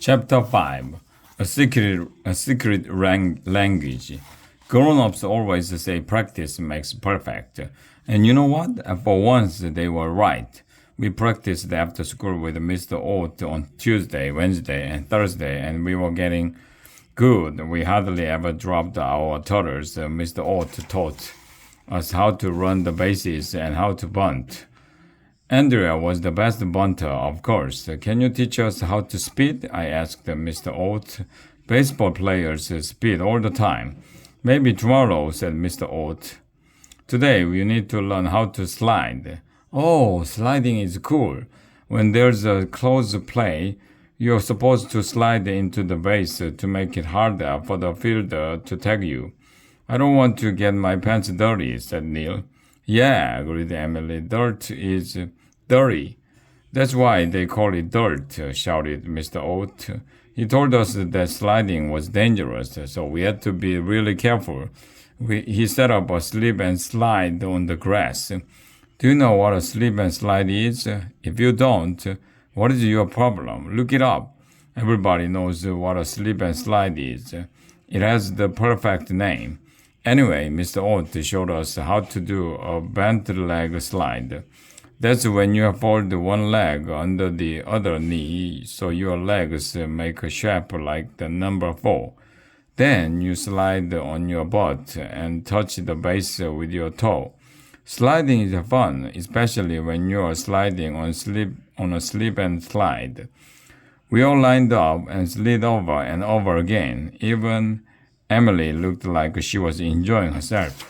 Chapter 5. A secret language. Grown-ups always say practice makes perfect. And you know what? For once, they were right. We practiced after school with Mr. Oat on Tuesday, Wednesday, and Thursday, and we were getting good. We hardly ever dropped our totals. Mr. Oat taught us how to run the bases and how to bunt. Andrea was the best bunter, of course. Can you teach us how to speed? I asked Mr. Oat. Baseball players speed all the time. Maybe tomorrow, said Mr. Oat. Today we need to learn how to slide. Oh, sliding is cool. When there's a close play, you're supposed to slide into the base to make it harder for the fielder to tag you. I don't want to get my pants dirty, said Neil. Yeah, agreed Emily. Dirt is dirty. That's why they call it dirt, shouted Mr. Oat. He told us that sliding was dangerous, so we had to be really careful. He set up a slip and slide on the grass. Do you know what a slip and slide is? If you don't, what is your problem? Look it up. Everybody knows what a slip and slide is. It has the perfect name. Anyway, Mr. Oat showed us how to do a bent leg slide. That's when you fold one leg under the other knee so your legs make a shape like the number 4. Then you slide on your butt and touch the base with your toe. Sliding is fun, especially when you are sliding on a slip and slide. We all lined up and slid over and over again. Even Emily looked like she was enjoying herself.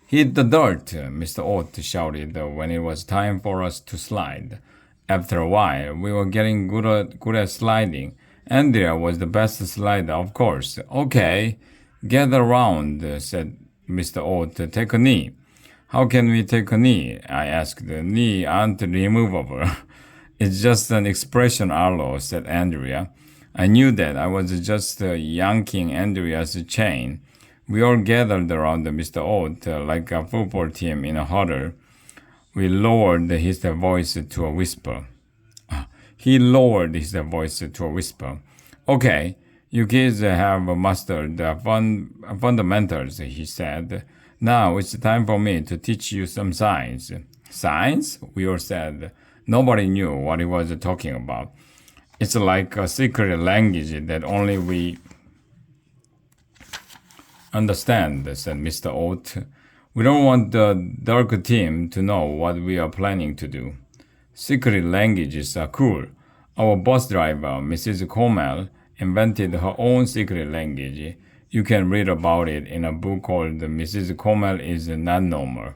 Hit the dirt, Mr. Oat shouted when it was time for us to slide. After a while, we were getting good at sliding. Andrea was the best slider, of course. Okay, gather round, said Mr. Oat. Take a knee. How can we take a knee? I asked. The knee aren't removable. It's just an expression, Arlo, said Andrea. I knew that. I was just yanking Andrea's chain. We all gathered around Mr. Oat like a football team in a huddle. We lowered his voice to a whisper. He lowered his voice to a whisper. Okay, you kids have mastered the fundamentals, he said. Now it's time for me to teach you some science. Science? We all said. Nobody knew what he was talking about. It's like a secret language that only we understand, said Mr. Oat. We don't want the dark team to know what we are planning to do. Secret languages are cool. Our bus driver, Mrs. Comel, invented her own secret language. You can read about it in a book called Mrs. Comel is Not Normal.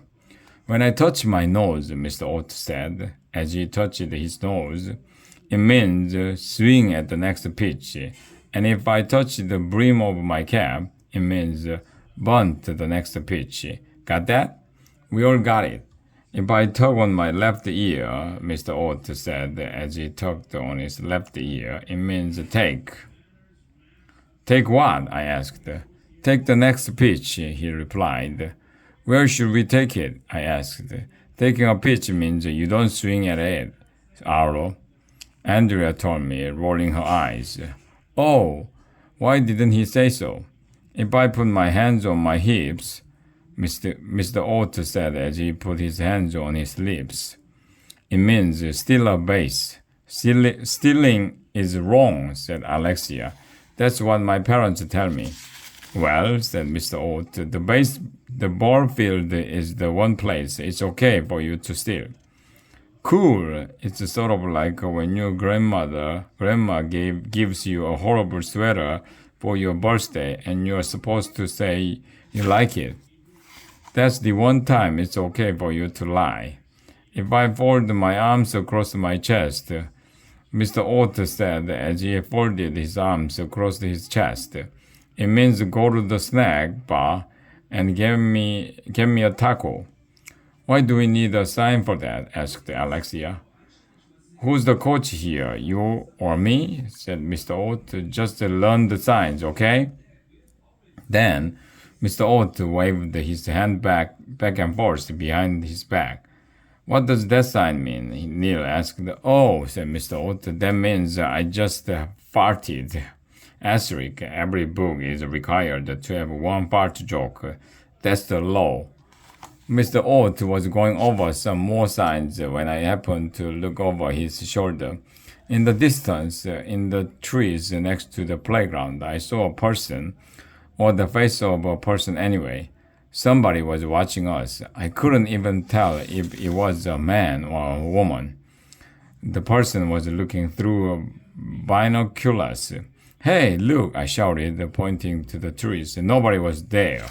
When I touch my nose, Mr. Oat said, as he touched his nose, it means swing at the next pitch. And if I touch the brim of my cap, it means bunt the next pitch. Got that? We all got it. If I tug on my left ear, Mr. Oat said as he tugged on his left ear, it means take. Take what? I asked. Take the next pitch, he replied. Where should we take it? I asked. Taking a pitch means you don't swing at it, Arlo. Andrea told me, rolling her eyes. Oh, why didn't he say so? If I put my hands on my hips, Mr. Oat said as he put his hands on his lips, it means steal a base. Stealing is wrong, said Alexia. That's what my parents tell me. Well, said Mr. Oat, the ball field is the one place it's okay for you to steal. Cool. It's sort of like when your grandma gives you a horrible sweater for your birthday and you're supposed to say you like it. That's the one time it's okay for you to lie. If I fold my arms across my chest, Mr. Oat said as he folded his arms across his chest, it means go to the snack bar and get me a taco. Why do we need a sign for that? Asked Alexia. Who's the coach here, you or me? Said Mr. Oat. Just learn the signs, okay? Then Mr. Oat waved his hand back and forth behind his back. What does that sign mean? Neil asked. Oh, said Mr. Ott, that means I just farted. Asterisk, every book is required to have one fart joke. That's the law. Mr. Ott was going over some more signs when I happened to look over his shoulder. In the distance, in the trees next to the playground, I saw a person, or the face of a person anyway. Somebody was watching us. I couldn't even tell if it was a man or a woman. The person was looking through binoculars. Hey, look, I shouted, pointing to the trees. Nobody was there.